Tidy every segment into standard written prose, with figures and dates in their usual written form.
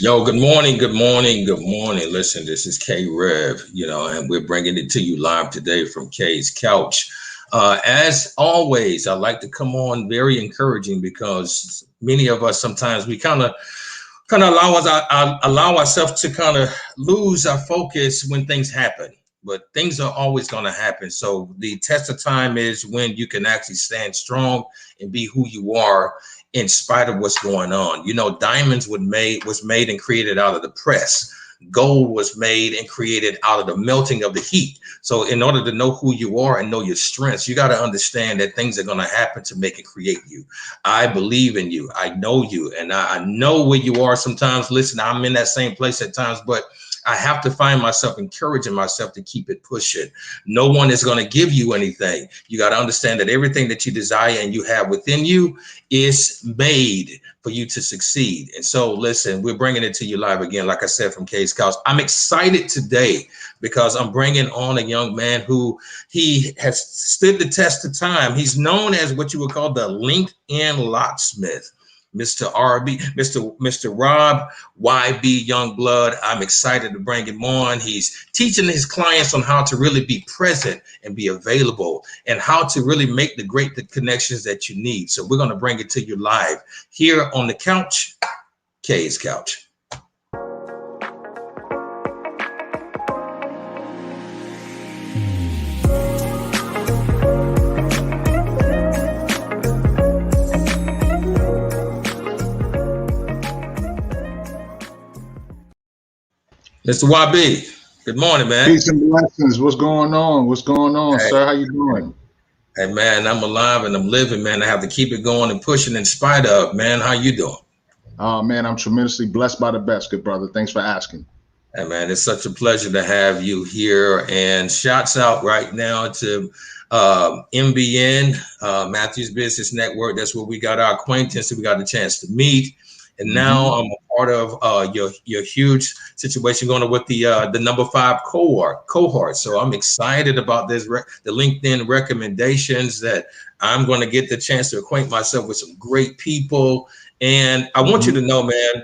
Yo, good morning, good morning, good morning. Listen, this is K Rev, and we're bringing it to you live today from K's Couch. As always, I like to come on very encouraging because many of us sometimes we kind of allow ourselves to kind of lose our focus when things happen. But things are always going to happen. So the test of time is when you can actually stand strong and be who you are in spite of what's going on. Diamonds was made and created out of the press. Gold was made and created out of the melting of the heat. So in order to know who you are and know your strengths, you got to understand that things are going to happen to make and create you. I believe in you. I know you, and I know where you are sometimes. Listen, I'm in that same place at times, but I have to find myself encouraging myself to keep it pushing. No one is going to give you anything. You got to understand that everything that you desire and you have within you is made for you to succeed. And so, listen, we're bringing it to you live again, like I said, from K's Couch. I'm excited today because I'm bringing on a young man who he has stood the test of time. He's known as what you would call the LinkedIn locksmith. Mr. Rob YB Youngblood. I'm excited to bring him on. He's teaching his clients on how to really be present and be available and how to really make the connections that you need. So we're going to bring it to you live here on the couch, K's Couch. Mr. YB, good morning, man. Peace and blessings. What's going on? What's going on, Hey, sir? How you doing? hey, man, I'm alive and I'm living, man. I have to keep it going and pushing in spite of, man. How you doing? Oh man, I'm tremendously blessed by the best, good brother. Thanks for asking. Hey, man, it's such a pleasure to have you here. And shouts out right now to MBN, Matthews Business Network. That's where we got our acquaintance. We got the chance to meet. And now hmm I'm a part of your huge situation going on with the number 5 cohort. So I'm excited about the LinkedIn recommendations that I'm going to get the chance to acquaint myself with some great people. And I want you hmm to know, man,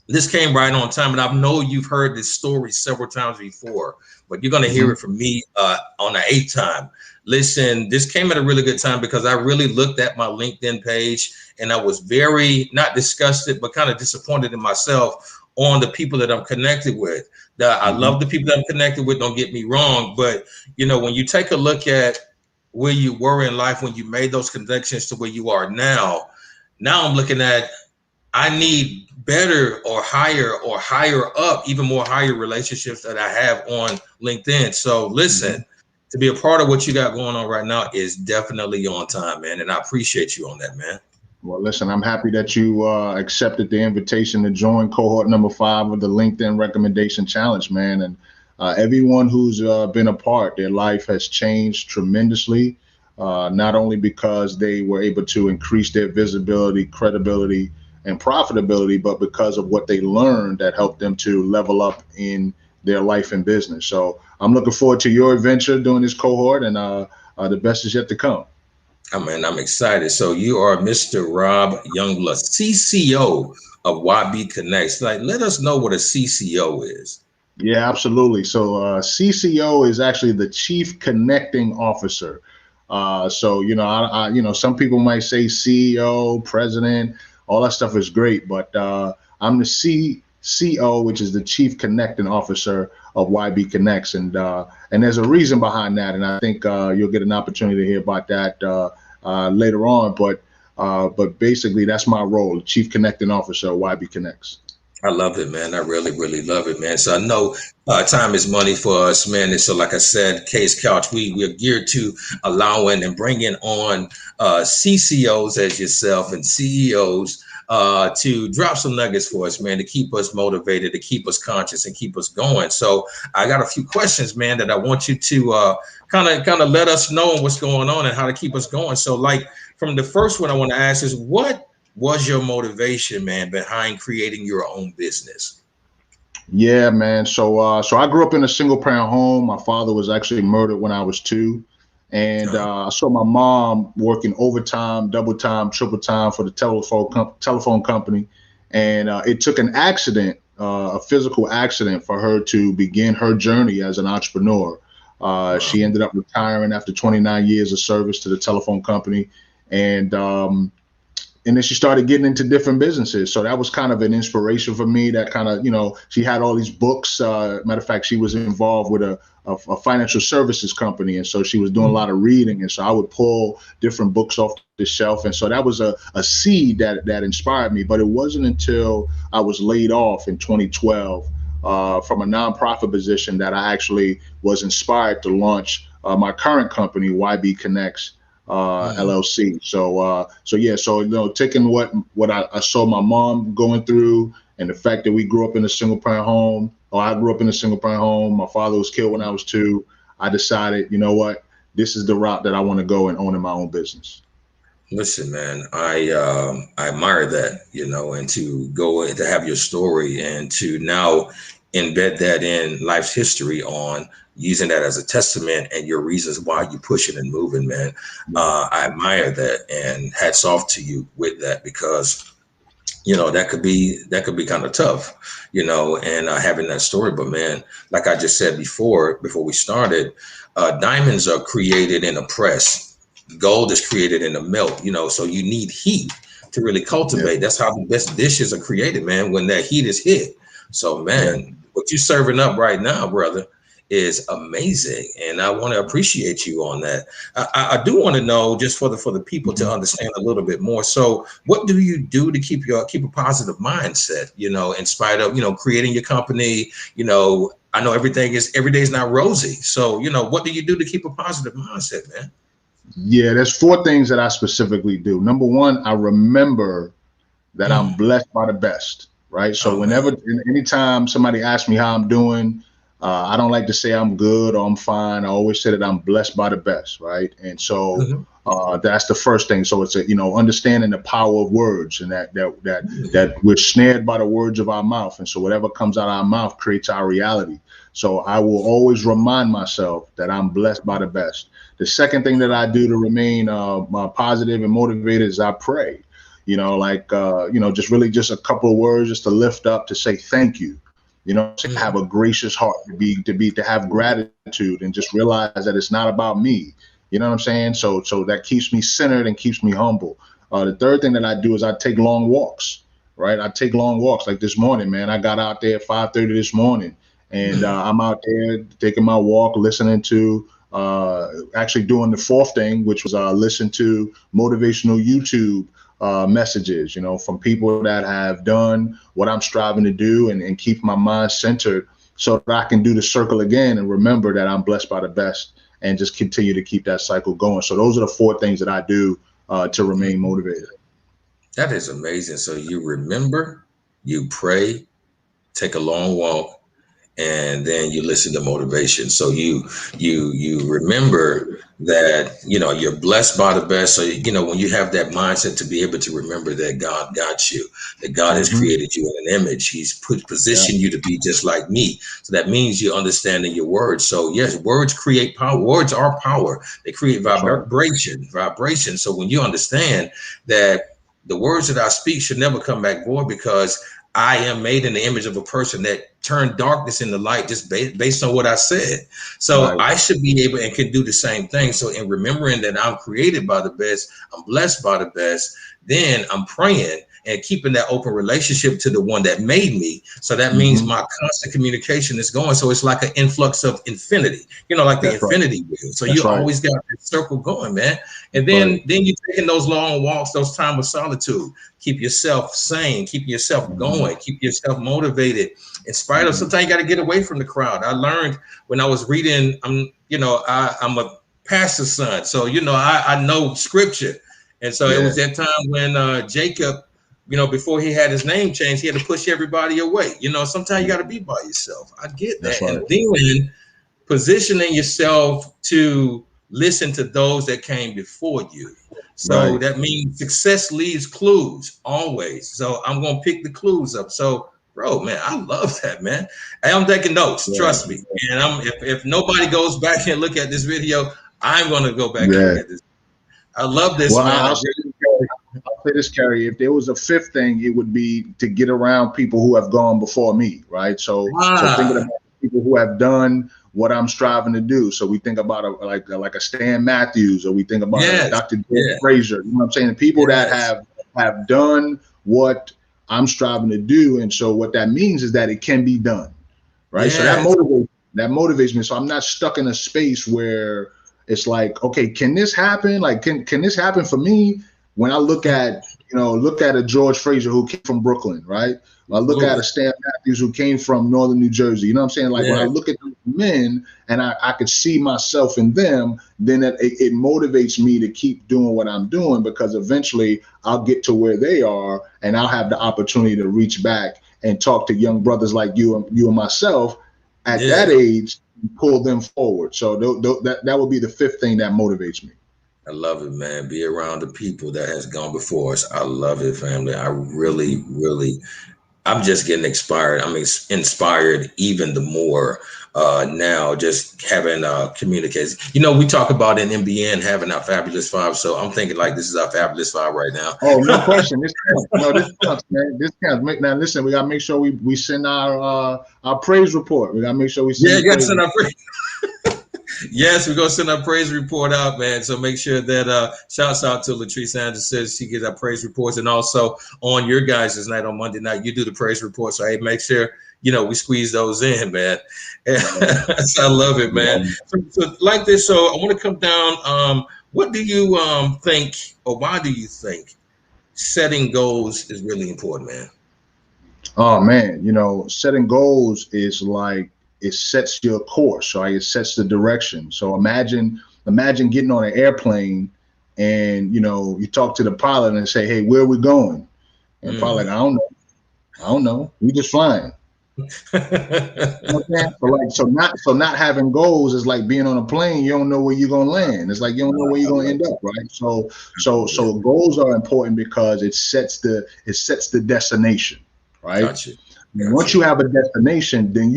this came right on time, and I know you've heard this story several times before, but you're going to hear hmm it from me on the 8th time. Listen, this came at a really good time because I really looked at my LinkedIn page and I was very not disgusted, but kind of disappointed in myself on the people that I'm connected with. I hmm love the people that I'm connected with. Don't get me wrong, but when you take a look at where you were in life when you made those connections to where you are now, now I'm looking at I need better or higher up, even more higher relationships that I have on LinkedIn. So hmm listen, to be a part of what you got going on right now is definitely on time, man. And I appreciate you on that, man. Well, listen, I'm happy that you accepted the invitation to join cohort number 5 of the LinkedIn Recommendation Challenge, man. And everyone who's been a part, their life has changed tremendously. Not only because they were able to increase their visibility, credibility, and profitability, but because of what they learned that helped them to level up in their life and business. So I'm looking forward to your adventure during this cohort, and the best is yet to come. I mean, I'm excited. So you are Mr. Rob Youngblood, CCO of YB Connects. Like, let us know what a CCO is. Yeah, absolutely. So CCO is actually the Chief Connecting Officer. So some people might say CEO, President, all that stuff is great, but I'm the CCO, which is the Chief Connecting Officer of YB Connects, and there's a reason behind that, and I think you'll get an opportunity to hear about that later on. But basically, that's my role, Chief Connecting Officer of YB Connects. I love it, man. I really, really love it, man. So I know time is money for us, man. And so, like I said, Case Couch, we're geared to allowing and bringing on CCOs as yourself and CEOs to drop some nuggets for us, man, to keep us motivated, to keep us conscious, and keep us going. So I got a few questions, man, that I want you to kind of let us know what's going on and how to keep us going. So, like, from the first one, I want to ask is what was your motivation, man, behind creating your own business? Yeah, man. So I grew up in a single parent home. My father was actually murdered when I was 2. And Uh, I saw my mom working overtime, double time, triple time for the telephone company. And it took an accident, a physical accident, for her to begin her journey as an entrepreneur. Wow. She ended up retiring after 29 years of service to the telephone company. And then she started getting into different businesses. So that was kind of an inspiration for me. That kind of, she had all these books. Matter of fact, she was involved with a financial services company. And so she was doing a lot of reading. And so I would pull different books off the shelf. And so that was a seed that inspired me. But it wasn't until I was laid off in 2012 from a nonprofit position that I actually was inspired to launch my current company, YB Connects. LLC. So taking what I saw my mom going through, and the fact that we grew up in a single parent home, or I grew up in a single parent home. My father was killed when I was 2. I decided, you know what, this is the route that I want to go in owning my own business. Listen, man, I admire that, and to have your story and to now embed that in life's history on using that as a testament and your reasons why you're pushing and moving, man. I admire that, and hats off to you with that, because that could be kind of tough, and having that story. But man, like I just said before we started, diamonds are created in a press. Gold is created in a melt, so you need heat to really cultivate. Yeah. That's how the best dishes are created, man, when that heat is hit. So man, what you're serving up right now, brother, is amazing, and I want to appreciate you on that. I do want to know, just for the people to understand a little bit more. So what do you do to keep a positive mindset, in spite of, creating your company? I know every day is not rosy. So, what do you do to keep a positive mindset, man? Yeah, there's 4 things that I specifically do. Number 1, I remember that I'm blessed by the best, right? So anytime somebody asks me how I'm doing, I don't like to say I'm good or I'm fine. I always say that I'm blessed by the best, right? And so that's the first thing. So it's understanding the power of words, and that we're snared by the words of our mouth. And so whatever comes out of our mouth creates our reality. So I will always remind myself that I'm blessed by the best. The second thing that I do to remain positive and motivated is I pray. Just really just a couple of words just to lift up, to say thank you. To have a gracious heart, to have gratitude, and just realize that it's not about me. You know what I'm saying? So that keeps me centered and keeps me humble. The third thing that I do is I take long walks, right? I take long walks. Like this morning, man, I got out there at 5:30 this morning, and I'm out there taking my walk, listening to, actually doing the 4th thing, which was listen to motivational YouTube messages, from people that have done what I'm striving to do, and keep my mind centered so that I can do the circle again and remember that I'm blessed by the best, and just continue to keep that cycle going. So those are the 4 things that I do to remain motivated. That is amazing. So you remember, you pray, take a long walk, and then you listen to motivation. So you remember that, you're blessed by the best. So, when you have that mindset to be able to remember that God got you, that God has created you in an image, he's positioned you to be just like me. So that means you're understanding your words. So yes, words create power. Words are power. They create vibration. So when you understand that the words that I speak should never come back void, because I am made in the image of a person that turned darkness into light just based on what I said. So I should be able and can do the same thing. So in remembering that I'm created by the best, I'm blessed by the best, then I'm praying and keeping that open relationship to the one that made me. So that means my constant communication is going. So it's like an influx of infinity, like the infinity wheel. So you always got that circle going, man. And then you're taking those long walks, those times of solitude. Keep yourself sane, keep yourself going, keep yourself motivated. In spite of, sometimes you got to get away from the crowd. I learned when I was reading, I'm a pastor's son. So, I know scripture. And so it was that time when Jacob, before he had his name changed, he had to push everybody away. Sometimes you got to be by yourself. I get that. And then positioning yourself to listen to those that came before you. So that means success leaves clues always. So I'm going to pick the clues up. So, bro, man, I love that, man. I'm taking notes. Trust me. And if nobody goes back and look at this video, I'm going to go back and look at this. I love this, man. I'll say this, Carrie. If there was a fifth thing, it would be to get around people who have gone before me, right? So thinking Ah, about people who have done what I'm striving to do. So we think about like a Stan Matthews, or we think about a yes, Dr. George yeah, Fraser. You know what I'm saying? The people that yes, have done what I'm striving to do, and so what that means is that it can be done, right? So yes, that motivates me. So I'm not stuck in a space where it's like, okay, can this happen? Like, can this happen for me? When I look at a George Fraser who came from Brooklyn, right? I look at absolutely, a Stan Matthews who came from Northern New Jersey. You know what I'm saying? Like when I yeah, look at those men and I could see myself in them, then it motivates me to keep doing what I'm doing, because eventually I'll get to where they are and I'll have the opportunity to reach back and talk to young brothers like you and myself at that yeah. age, pull them forward. So that would be the fifth thing that motivates me. I love it, man. Be around the people that has gone before us. I love it, family. I really, really, I'm just getting inspired. I'm inspired even the more now, just having communication. You know, we talk about in MBN having our fabulous five, so I'm thinking like this is our fabulous five right now. Oh, no question. This counts. No, this counts, man. This counts. Now, listen, we gotta make sure we send our praise report. We gotta make sure we Yeah, send the you got to praise send report. our yes, we're gonna send our praise report out, man. So make sure that shouts out to Latrice Anderson, says she gets our praise reports, and also on your guys' night on Monday night, you do the praise report. So hey, make sure we squeeze those in, man. So I love it, man. Yeah. So like this, so I want to come down. What do you think, or why do you think setting goals is really important, man? Oh man, setting goals is like it sets your course, right? It sets the direction. So imagine getting on an airplane and you talk to the pilot and say, "Hey, where are we going?" And pilot, like, Mm. I don't know. We just flying. You know what I'm saying? So not having goals is like being on a plane. You don't know where you're gonna land. It's like you don't know where I you're gonna love end it. up, right? So I so love it. so goals are important because it sets the destination, right? Got you. Got Once you. you have a destination, then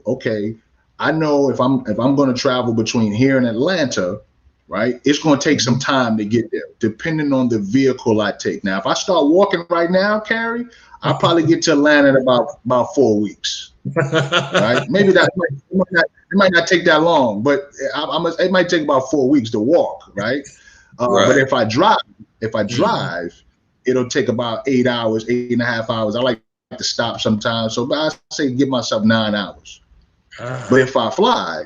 okay, I know if I'm going to travel between here and Atlanta, right? It's going to take some Mhm. time to get there, depending on the vehicle I take. Now, if I start walking right now, Carrie, I'll probably get to Atlanta in about 4 weeks, right? Maybe it might not take that long, but it might take about 4 weeks to walk, right? But Right. Mhm. if I drive, it'll take about 8 hours, 8.5 hours. I like to stop sometimes, so I say give myself 9 hours. But Ah, if I fly,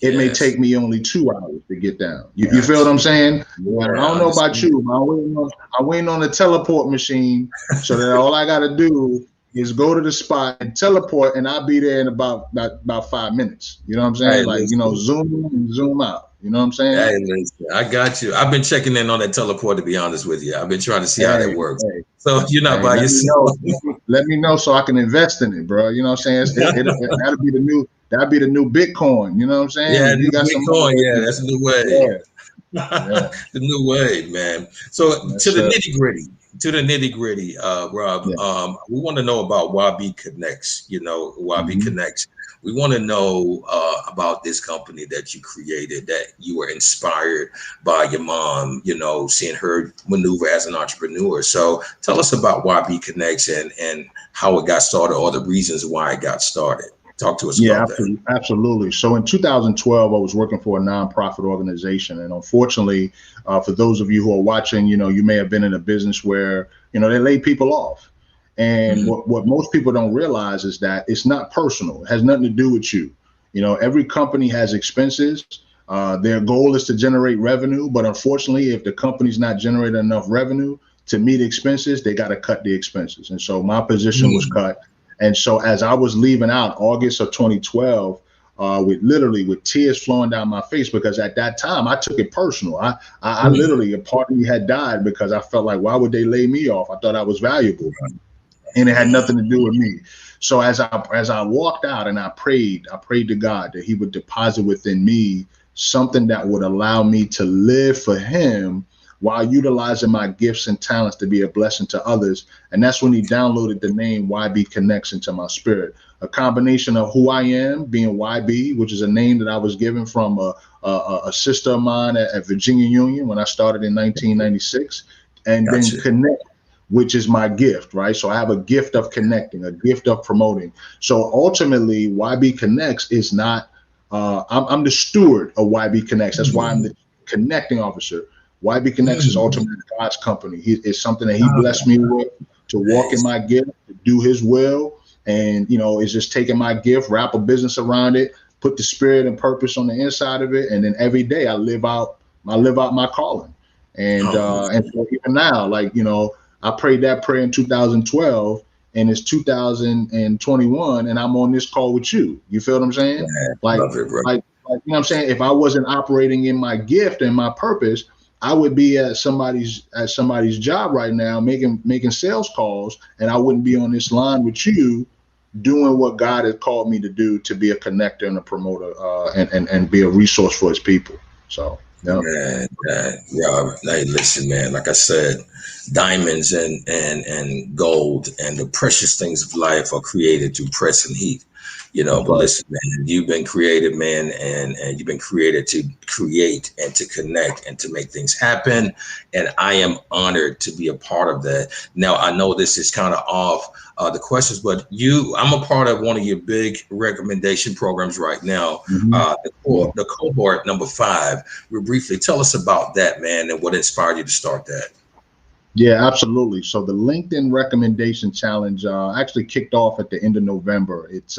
it may yes. take me only 2 hours to get down. You feel what Got I'm you. saying? I Yeah, I don't know about understand. you, but I'm waiting on the teleport machine, so that all I got to do is go to the spot and teleport, and I'll be there in about 5 minutes. You know what I'm Hey, saying? Like, listen. zoom in and zoom out. You know what I'm saying? Hey, listen. I got you. I've been checking in on that teleport, to be honest with you. I've been trying to see how that Hey, works. hey, So you're not hey, by let me yourself. know. Let me know so I can invest in it, bro. You know what I'm saying? That'll be the new Bitcoin. You know what I'm saying? Yeah, If you new got some money Bitcoin. that Yeah, can, that's a new way. yeah, yeah, The new way, man. So yes, to the sir. nitty gritty, Rob. Yeah. We want to know about YB Connects. YB Mhm. Connects. We want to know about this company that you created, that you were inspired by your mom. Seeing her maneuver as an entrepreneur. So tell us about YB Connects and how it got started, or the reasons why it got started. Talk to us Yeah, about that. absolutely, absolutely. So in 2012, I was working for a nonprofit organization, and unfortunately, for those of you who are watching, you may have been in a business where they lay people off. And Mhm. what most people don't realize is that it's not personal. It has nothing to do with you. Every company has expenses. Their goal is to generate revenue, but unfortunately, if the company's not generating enough revenue to meet expenses, they got to cut the expenses. And so my position was Mm. cut. And so as I was leaving out August of 2012, with tears flowing down my face, because at that time I took it personal. I Mm. literally, a part of me had died, because I felt like, why would they lay me off? I thought I was valuable, and it had Mm. nothing to do with me. So as I walked out and I prayed to God that He would deposit within me something that would allow me to live for Him while utilizing my gifts and talents to be a blessing to others. And that's when He downloaded the name YB Connects into my spirit. A combination of who I am, being YB, which is a name that I was given from a sister of mine at Virginia Union when I started in 1996, and then Gotcha. connect, which is my gift, right? So I have a gift of connecting, a gift of promoting. So ultimately, YB Connects is not, I'm the steward of YB Connects. That's why I'm Mm. the connecting officer. YB Connects is Mm. ultimately God's company. It's something that He blessed Oh, me with to walk in nice. my gift, to do His will. And, it's just taking my gift, wrap a business around it, put the spirit and purpose on the inside of it. And then every day I live out my calling. And so even now, like, I prayed that prayer in 2012 and it's 2021 and I'm on this call with you. You feel what I'm saying? Man, Like, love it, bro. what I'm saying? If I wasn't operating in my gift and my purpose, I would be at somebody's job right now making sales calls, and I wouldn't be on this line with you doing what God has called me to do, to be a connector and a promoter, and be a resource for His people. So, yeah. Man, yeah. Hey, listen, man. Like I said, diamonds and gold and the precious things of life are created through press and heat. That's But right. listen, man, you've been created, man, and you've been created to create and to connect and to make things happen. And I am honored to be a part of that. Now, I know this is kind of off the questions, but I'm a part of one of your big recommendation programs right now, Mhm. Yeah. the cohort number 5. Real briefly, tell us about that, man, and what inspired you to start that. Yeah, absolutely. So the LinkedIn recommendation challenge actually kicked off at the end of November. It's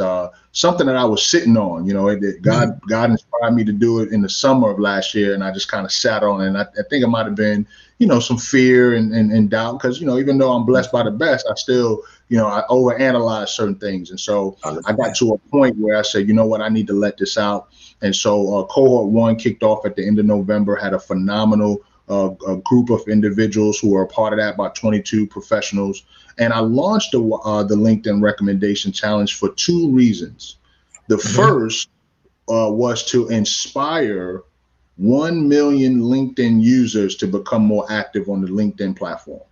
something that I was sitting on. Mm. God inspired me to do it in the summer of last year, and I just kind of sat on it. And I think it might have been, some fear and doubt, because even though I'm blessed by the best, I still, I overanalyze certain things. And so I got Understand. to a point where I said, you know what, I need to let this out. And so cohort 1 kicked off at the end of November, had a phenomenal a group of individuals who are a part of that, about 22 professionals. And I launched the LinkedIn recommendation challenge for 2 reasons. The Hmm. first was to inspire 1 million LinkedIn users to become more active on the LinkedIn platform,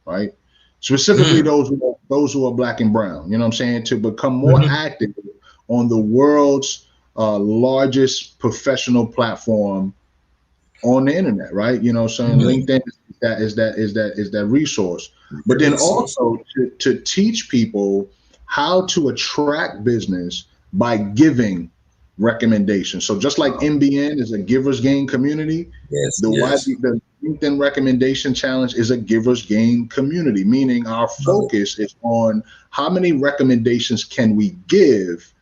right? Specifically Mm. those who are Black and brown, you know what I'm saying, to become more Hmm. active on the world's largest professional platform on the internet, right? So Mm. LinkedIn is that resource, but The then resource. also to teach people how to attract business by giving recommendations. So just like MBN is a givers gain community, Yes, yes. the LinkedIn recommendation challenge is a givers gain community, meaning our Love it. focus is on how many recommendations can we give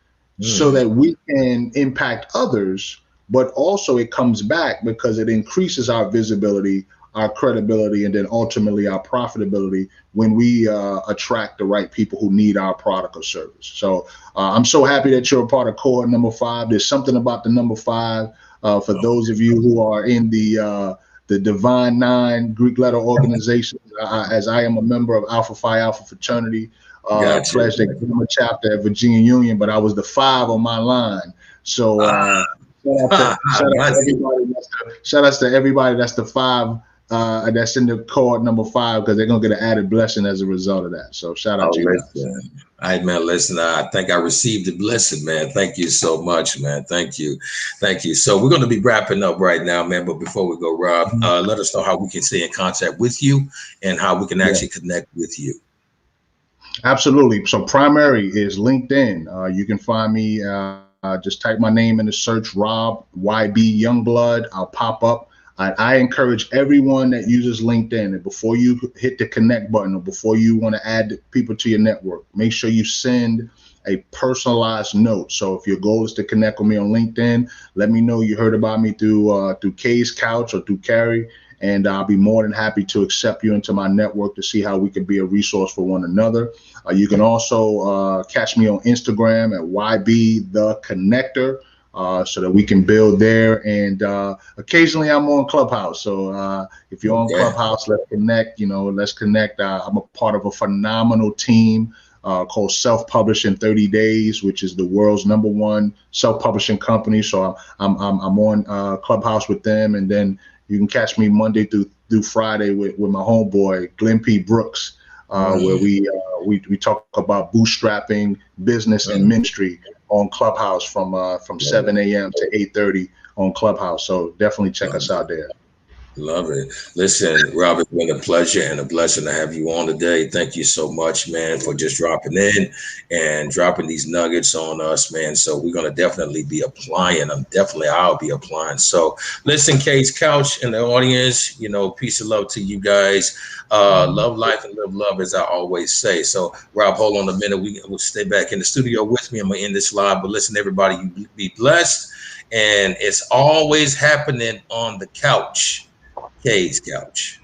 so Mm. that we can impact others, but also it comes back because it increases our visibility, our credibility, and then ultimately our profitability when we attract the right people who need our product or service. So I'm so happy that you're a part of cohort number 5. There's something about the number 5 for Oh, those of you who are in the Divine Nine Greek letter organization, as I am a member of Alpha Phi Alpha fraternity, got you. pledged a Gamma chapter at Virginia Union, but I was the 5 on my line. So Ah, shout out got to you. everybody. Shout out to everybody that's the 5. That's in the cohort number 5, because they're gonna get an added blessing as a result of that. So shout out Oh, to you guys. listen. All right, man. Listen, I think I received the blessing, man. Thank you so much, man. Thank you. Thank you. So we're going to be wrapping up right now, man. But before we go, Rob, Mhm. let us know how we can stay in contact with you and how we can Yeah, actually connect with you. absolutely. So primary is LinkedIn. You can find me. Just type my name in the search, Rob YB Youngblood. I'll pop up. I encourage everyone that uses LinkedIn, and before you hit the connect button or before you want to add people to your network, make sure you send a personalized note. So if your goal is to connect with me on LinkedIn, let me know you heard about me through Kay's Couch or through Carrie, and I'll be more than happy to accept you into my network to see how we can be a resource for one another. You can also catch me on Instagram at YB the Connector, so that we can build there. And occasionally I'm on Clubhouse. So if you're on Okay. Clubhouse, let's connect. Let's connect. I'm a part of a phenomenal team called Self-Publish in 30 Days, which is the world's #1 self-publishing company. So I'm on Clubhouse with them, and then you can catch me Monday through Friday with my homeboy Glenn P. Brooks, where Mm, we talk about bootstrapping, business, and mm. ministry on Clubhouse from Love it. 7 a.m. to 8:30 on Clubhouse. So definitely check Love us it. out there. Love it. Listen, Rob, it's been a pleasure and a blessing to have you on today. Thank you so much, man, for just dropping in and dropping these nuggets on us, man. So we're gonna definitely be applying. I'll be applying. So listen, Case Couch and the audience, peace and love to you guys. Love life and live love, as I always say. So Rob, hold on a minute. We'll stay back in the studio with me. I'm gonna end this live, but listen, everybody, you be blessed. And it's always happening on the couch. K's Couch.